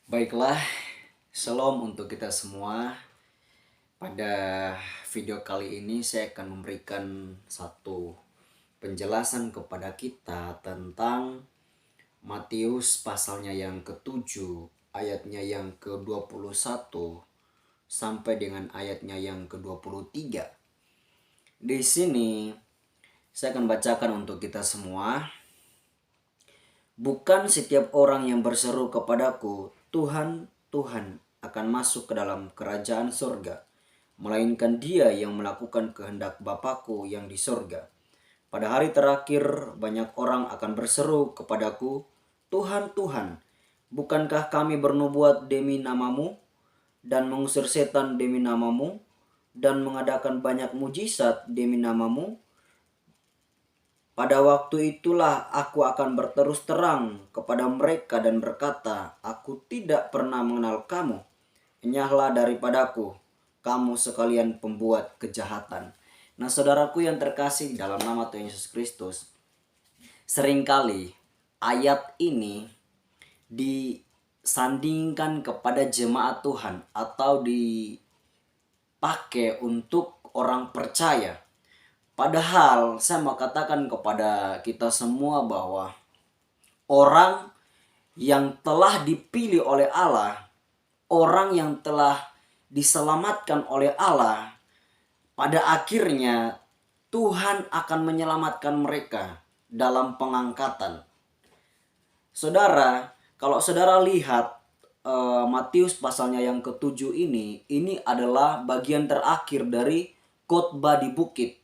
Baiklah, shalom untuk kita semua. Pada video kali ini saya akan memberikan satu penjelasan kepada kita tentang Matius pasalnya yang ke-7, ayatnya yang ke-21 sampai dengan ayatnya yang ke-23. Di sini saya akan bacakan untuk kita semua. Bukan setiap orang yang berseru kepadaku, Tuhan, Tuhan, akan masuk ke dalam kerajaan sorga, melainkan dia yang melakukan kehendak Bapakku yang di sorga. Pada hari terakhir banyak orang akan berseru kepadaku, Tuhan, Tuhan, bukankah kami bernubuat demi namamu, dan mengusir setan demi namamu, dan mengadakan banyak mujizat demi namamu? Pada waktu itulah aku akan berterus terang kepada mereka dan berkata, aku tidak pernah mengenal kamu. Enyahlah daripadaku, kamu sekalian pembuat kejahatan. Nah, saudaraku yang terkasih dalam nama Tuhan Yesus Kristus, seringkali ayat ini disandingkan kepada jemaat Tuhan atau dipakai untuk orang percaya. Padahal saya mau katakan kepada kita semua bahwa orang yang telah dipilih oleh Allah, orang yang telah diselamatkan oleh Allah, pada akhirnya Tuhan akan menyelamatkan mereka dalam pengangkatan. Saudara, kalau saudara lihat Matius pasalnya yang ke-7 ini adalah bagian terakhir dari khotbah di bukit.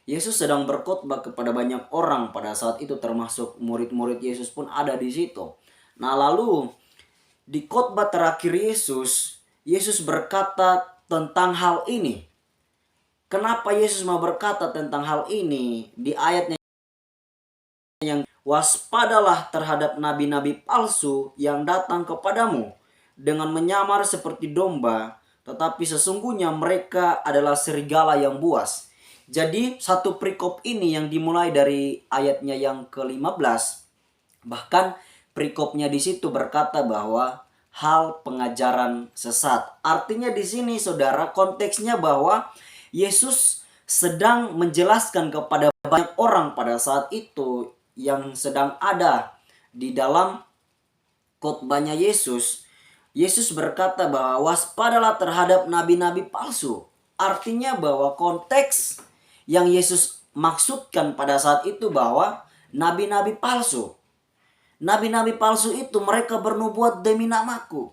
Yesus sedang berkhotbah kepada banyak orang pada saat itu, termasuk murid-murid Yesus pun ada di situ. Nah, lalu di khotbah terakhir Yesus berkata tentang hal ini. Kenapa Yesus mau berkata tentang hal ini? Di ayatnya yang waspadalah terhadap nabi-nabi palsu yang datang kepadamu dengan menyamar seperti domba, tetapi sesungguhnya mereka adalah serigala yang buas. Jadi satu perikop ini yang dimulai dari ayatnya yang ke-15, bahkan perikopnya di situ berkata bahwa hal pengajaran sesat. Artinya di sini saudara, konteksnya bahwa Yesus sedang menjelaskan kepada banyak orang pada saat itu yang sedang ada di dalam khotbahnya Yesus. Yesus berkata bahwa waspadalah terhadap nabi-nabi palsu. Artinya bahwa konteks yang Yesus maksudkan pada saat itu bahwa nabi-nabi palsu. Nabi-nabi palsu itu mereka bernubuat demi namaku.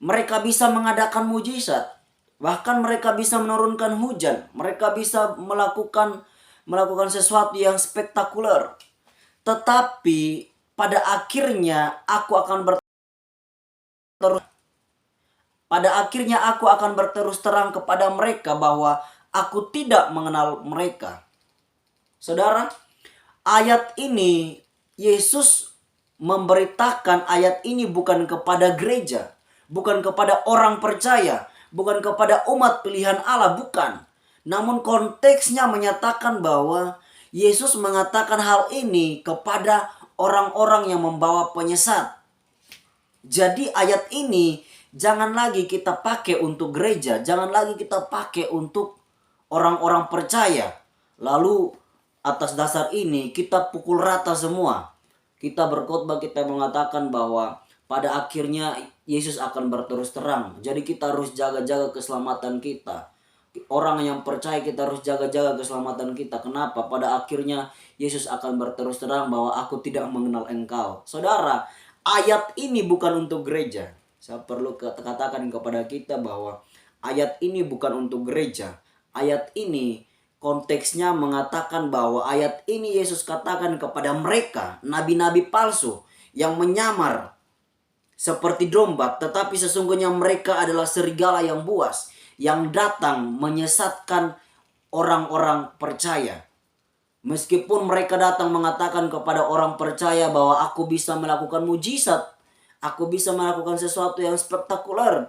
Mereka bisa mengadakan mujizat. Bahkan mereka bisa menurunkan hujan. Mereka bisa melakukan sesuatu yang spektakuler. Tetapi pada akhirnya aku akan berterus terang kepada mereka bahwa aku tidak mengenal mereka. Saudara, ayat ini Yesus memberitakan ayat ini bukan kepada gereja, bukan kepada orang percaya, bukan kepada umat pilihan Allah, bukan. Namun konteksnya menyatakan bahwa Yesus mengatakan hal ini kepada orang-orang yang membawa penyesat. Jadi ayat ini jangan lagi kita pakai untuk gereja, jangan lagi kita pakai untuk orang-orang percaya. Lalu atas dasar ini kita pukul rata semua. Kita berkhotbah, kita mengatakan bahwa pada akhirnya Yesus akan berterus terang. Jadi kita harus jaga-jaga keselamatan kita. Orang yang percaya kita harus jaga-jaga keselamatan kita. Kenapa? Pada akhirnya Yesus akan berterus terang bahwa aku tidak mengenal engkau. Saudara, ayat ini bukan untuk gereja. Saya perlu katakan kepada kita bahwa ayat ini bukan untuk gereja. Ayat ini konteksnya mengatakan bahwa ayat ini Yesus katakan kepada mereka, nabi-nabi palsu yang menyamar seperti domba, tetapi sesungguhnya mereka adalah serigala yang buas, yang datang menyesatkan orang-orang percaya. Meskipun mereka datang mengatakan kepada orang percaya bahwa aku bisa melakukan mujizat, aku bisa melakukan sesuatu yang spektakuler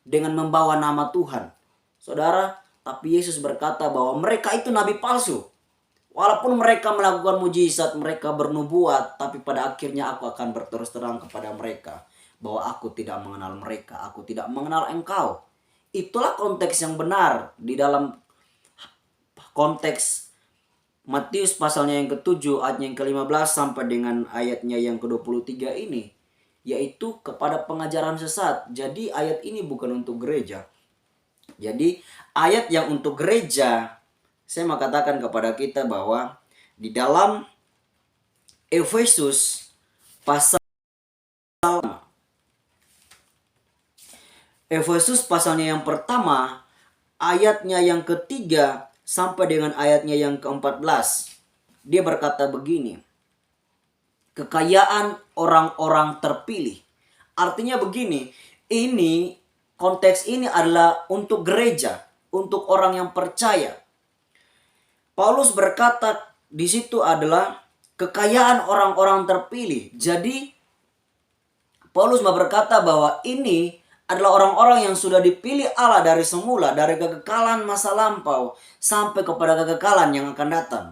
dengan membawa nama Tuhan. Saudara, tapi Yesus berkata bahwa mereka itu nabi palsu. Walaupun mereka melakukan mujizat, mereka bernubuat, tapi pada akhirnya aku akan berterus terang kepada mereka bahwa aku tidak mengenal mereka, aku tidak mengenal engkau. Itulah konteks yang benar di dalam konteks Matius pasalnya yang ke-7 ayatnya yang ke-15 sampai dengan ayatnya yang ke-23 ini, yaitu kepada pengajaran sesat. Jadi ayat ini bukan untuk gereja. Jadi ayat yang untuk gereja, saya mau katakan kepada kita bahwa di dalam Efesus pasal pasalnya yang pertama, ayatnya yang ketiga sampai dengan ayatnya yang ke-14. Dia berkata begini, kekayaan orang-orang terpilih. Artinya begini, ini konteks ini adalah untuk gereja, untuk orang yang percaya. Paulus berkata di situ adalah kekayaan orang-orang terpilih. Jadi Paulus berkata bahwa ini adalah orang-orang yang sudah dipilih Allah dari semula, dari kekekalan masa lampau sampai kepada kekekalan yang akan datang.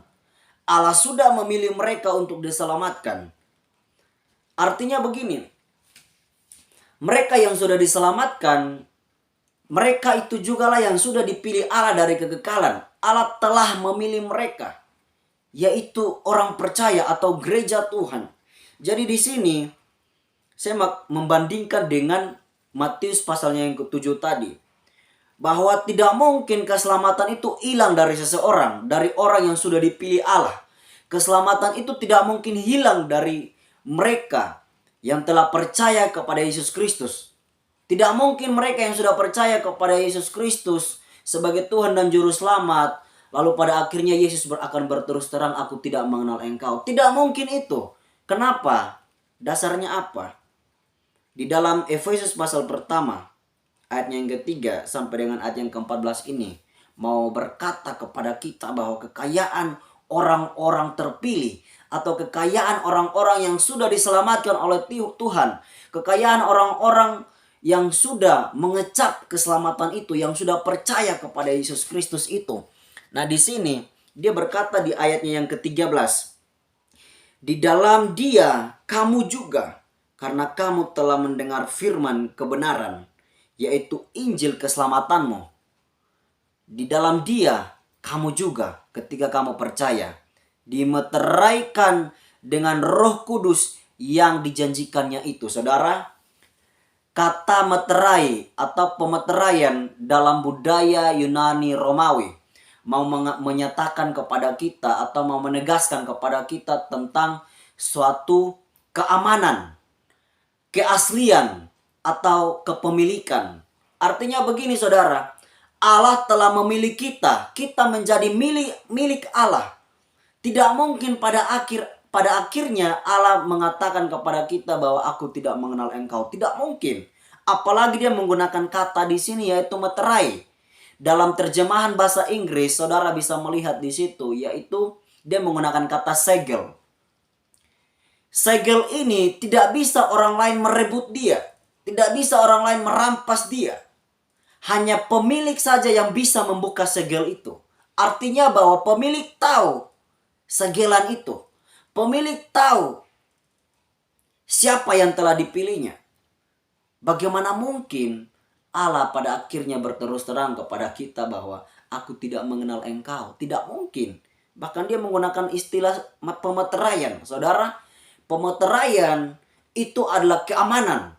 Allah sudah memilih mereka untuk diselamatkan. Artinya begini, mereka yang sudah diselamatkan, mereka itu jugalah yang sudah dipilih Allah dari kekekalan. Allah telah memilih mereka, yaitu orang percaya atau gereja Tuhan. Jadi di sini saya membandingkan dengan Matius pasalnya yang ke-7 tadi, bahwa tidak mungkin keselamatan itu hilang dari seseorang, dari orang yang sudah dipilih Allah. Keselamatan itu tidak mungkin hilang dari mereka yang telah percaya kepada Yesus Kristus. Tidak mungkin mereka yang sudah percaya kepada Yesus Kristus sebagai Tuhan dan Juru Selamat, lalu pada akhirnya Yesus akan berterus terang, aku tidak mengenal engkau. Tidak mungkin itu. Kenapa? Dasarnya apa? Di dalam Efesus pasal pertama, ayatnya yang ketiga sampai dengan ayat yang ke-14 ini, mau berkata kepada kita bahwa kekayaan orang-orang terpilih atau kekayaan orang-orang yang sudah diselamatkan oleh Tuhan, kekayaan orang-orang yang sudah mengecap keselamatan itu, yang sudah percaya kepada Yesus Kristus itu. Nah di sini dia berkata di ayatnya yang ke-13, di dalam Dia kamu juga, karena kamu telah mendengar firman kebenaran, yaitu Injil keselamatanmu. Di dalam Dia kamu juga, ketika kamu percaya, dimeteraikan dengan Roh Kudus yang dijanjikannya itu. Saudara, kata meterai atau pemeteraian dalam budaya Yunani Romawi mau menyatakan kepada kita atau mau menegaskan kepada kita tentang suatu keamanan, keaslian atau kepemilikan. Artinya begini saudara, Allah telah memilih kita, kita menjadi milik Allah. Tidak mungkin pada akhirnya Allah mengatakan kepada kita bahwa aku tidak mengenal engkau. Tidak mungkin. Apalagi dia menggunakan kata di sini yaitu meterai. Dalam terjemahan bahasa Inggris, saudara bisa melihat di situ, yaitu dia menggunakan kata segel. Segel ini tidak bisa orang lain merebut dia. Tidak bisa orang lain merampas dia. Hanya pemilik saja yang bisa membuka segel itu. Artinya bahwa pemilik tahu segelan itu. Pemilik tahu siapa yang telah dipilihnya. Bagaimana mungkin Allah pada akhirnya berterus terang kepada kita bahwa aku tidak mengenal engkau? Tidak mungkin. Bahkan dia menggunakan istilah pemeteraian. Saudara, pemeteraian itu adalah keamanan.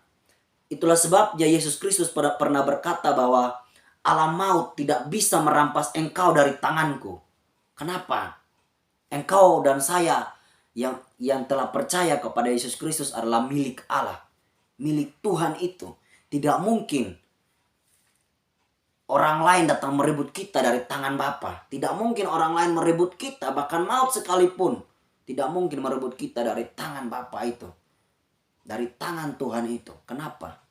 Itulah sebabnya Yesus Kristus pernah berkata bahwa alam maut tidak bisa merampas engkau dari tanganku. Kenapa? Engkau dan saya yang telah percaya kepada Yesus Kristus adalah milik Allah. Milik Tuhan itu. Tidak mungkin orang lain datang merebut kita dari tangan Bapa. Tidak mungkin orang lain merebut kita, bahkan maut sekalipun. Tidak mungkin merebut kita dari tangan Bapa itu. Dari tangan Tuhan itu. Kenapa?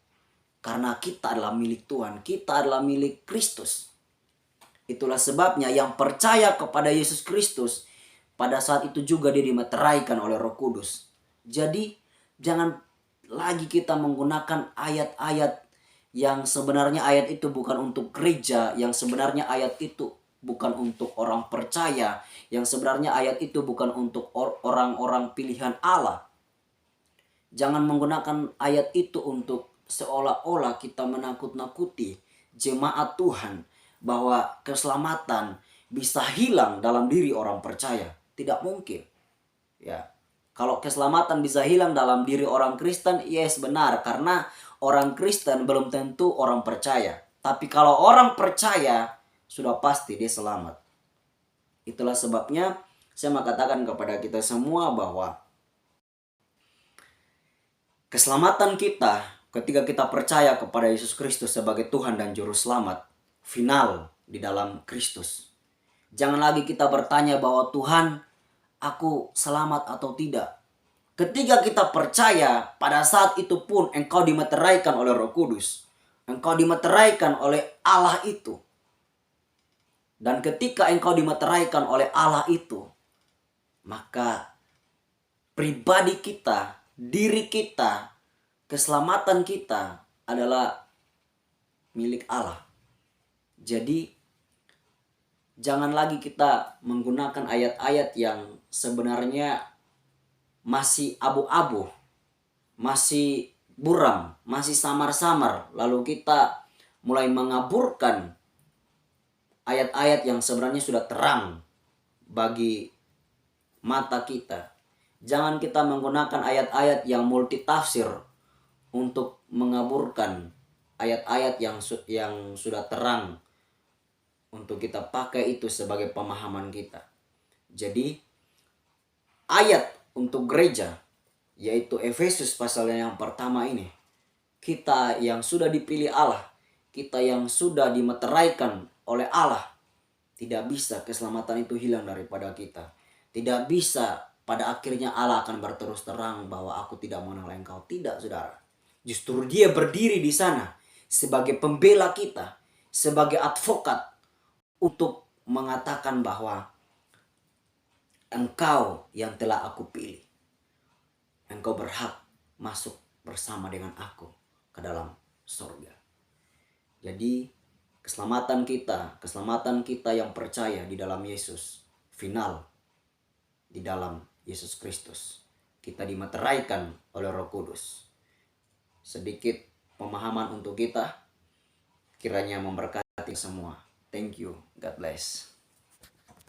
Karena kita adalah milik Tuhan. Kita adalah milik Kristus. Itulah sebabnya yang percaya kepada Yesus Kristus, pada saat itu juga dia dimeteraikan oleh Roh Kudus. Jadi jangan lagi kita menggunakan ayat-ayat yang sebenarnya ayat itu bukan untuk gereja, yang sebenarnya ayat itu bukan untuk orang percaya, yang sebenarnya ayat itu bukan untuk orang-orang pilihan Allah. Jangan menggunakan ayat itu untuk seolah-olah kita menakut-nakuti jemaat Tuhan bahwa keselamatan bisa hilang dalam diri orang percaya. Tidak mungkin. Ya. Kalau keselamatan bisa hilang dalam diri orang Kristen, yes benar, karena orang Kristen belum tentu orang percaya. Tapi kalau orang percaya, sudah pasti dia selamat. Itulah sebabnya saya mau katakan kepada kita semua bahwa keselamatan kita ketika kita percaya kepada Yesus Kristus sebagai Tuhan dan Juru Selamat, final di dalam Kristus. Jangan lagi kita bertanya bahwa Tuhan, aku selamat atau tidak. Ketika kita percaya, pada saat itu pun engkau dimeteraikan oleh Roh Kudus. Engkau dimeteraikan oleh Allah itu. Dan ketika engkau dimeteraikan oleh Allah itu, maka pribadi kita, diri kita, keselamatan kita adalah milik Allah. Jadi jangan lagi kita menggunakan ayat-ayat yang sebenarnya masih abu-abu, masih buram, masih samar-samar. Lalu kita mulai mengaburkan ayat-ayat yang sebenarnya sudah terang bagi mata kita. Jangan kita menggunakan ayat-ayat yang multitafsir untuk mengaburkan ayat-ayat yang sudah terang untuk kita pakai itu sebagai pemahaman kita. Jadi ayat untuk gereja, yaitu Efesus pasal yang pertama ini, kita yang sudah dipilih Allah, kita yang sudah dimeteraikan oleh Allah, tidak bisa keselamatan itu hilang daripada kita. Tidak bisa pada akhirnya Allah akan berterus terang bahwa aku tidak mengenal engkau. Tidak, saudara. Justru dia berdiri di sana sebagai pembela kita, sebagai advokat untuk mengatakan bahwa engkau yang telah aku pilih. Engkau berhak masuk bersama dengan aku ke dalam surga. Jadi keselamatan kita yang percaya di dalam Yesus, final di dalam Yesus Kristus. Kita dimeteraikan oleh Roh Kudus. Sedikit pemahaman untuk kita, kiranya memberkati semua. Thank you. God bless.